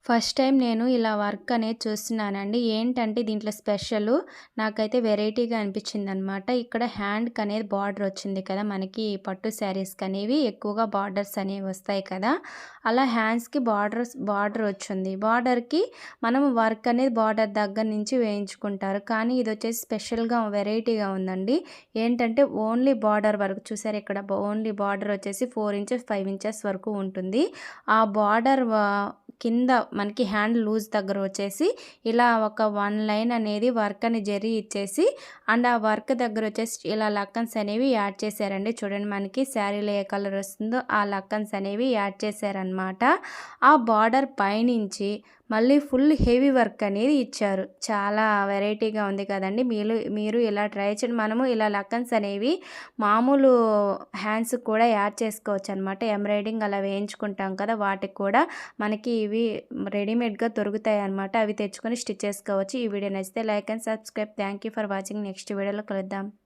First time నేను ఇలా work అనేది చూస్తున్నానండి. ఏంటంటే దీంట్లో స్పెషలు నాకైతే వెరైటీగా అనిపించిందనమాట. ఇక్కడ హ్యాండ్‌కి అనేది బార్డర్ వచ్చింది కదా! మనకి పట్టు శారీస్‌కి అనేవి ఎక్కువగా బార్డర్స్ అనేవి వస్తాయి కదా! అలా హ్యాండ్స్‌కి బార్డర్ వచ్చింది. బార్డర్‌కి మనం వర్క్ అనేది బార్డర్ దగ్గర నుంచి వేయించుకుంటారు. కానీ ఇదొచ్చేసి స్పెషల్‌గా వెరైటీగా ఉందండి. ఏంటంటే ఓన్లీ బార్డర్ వరకు చూసారా ఇక్కడ ఓన్లీ బార్డర్ వచ్చేసి 4 ఇంచెస్, 5 ఇంచెస్ వరకు ఉంటుంది. ఆ బార్డర్ కింద మనకి హ్యాండ్ లూజ్ దగ్గర వచ్చేసి ఇలా ఒక 1 లైన్ అనేది వర్క్ అని జరీ ఇచ్చేసి అండ్ ఆ వర్క్ దగ్గర వచ్చేసి ఇలా లక్కన్స్ అనేవి యాడ్ చేశారండి. చూడండి మనకి శారీలో ఏ కలర్ వస్తుందో ఆ లక్కన్స్ అనేవి యాడ్ చేశారనమాట. ఆ బార్డర్ పైనుంచి మళ్ళీ ఫుల్ హెవీ వర్క్ అనేది ఇచ్చారు. చాలా వెరైటీగా ఉంది కదండీ! మీరు ఇలా ట్రై చేయండి. మనము ఇలా లక్కన్స్ అనేవి మామూలు హ్యాండ్స్‌కి కూడా యాడ్ చేసుకోవచ్చనమాట. ఎంబ్రాయిడింగ్ అలా వేయించుకుంటాం కదా! వాటికి కూడా మనకి ఇవి రెడీమేడ్‌గా దొరుకుతాయన్నమాట. అవి తెచ్చుకొని స్టిచ్ చేసుకోవచ్చు. ఈ వీడియో నచ్చితే like and subscribe. Thank you for watching. Next వీడియోలో కలుద్దాం.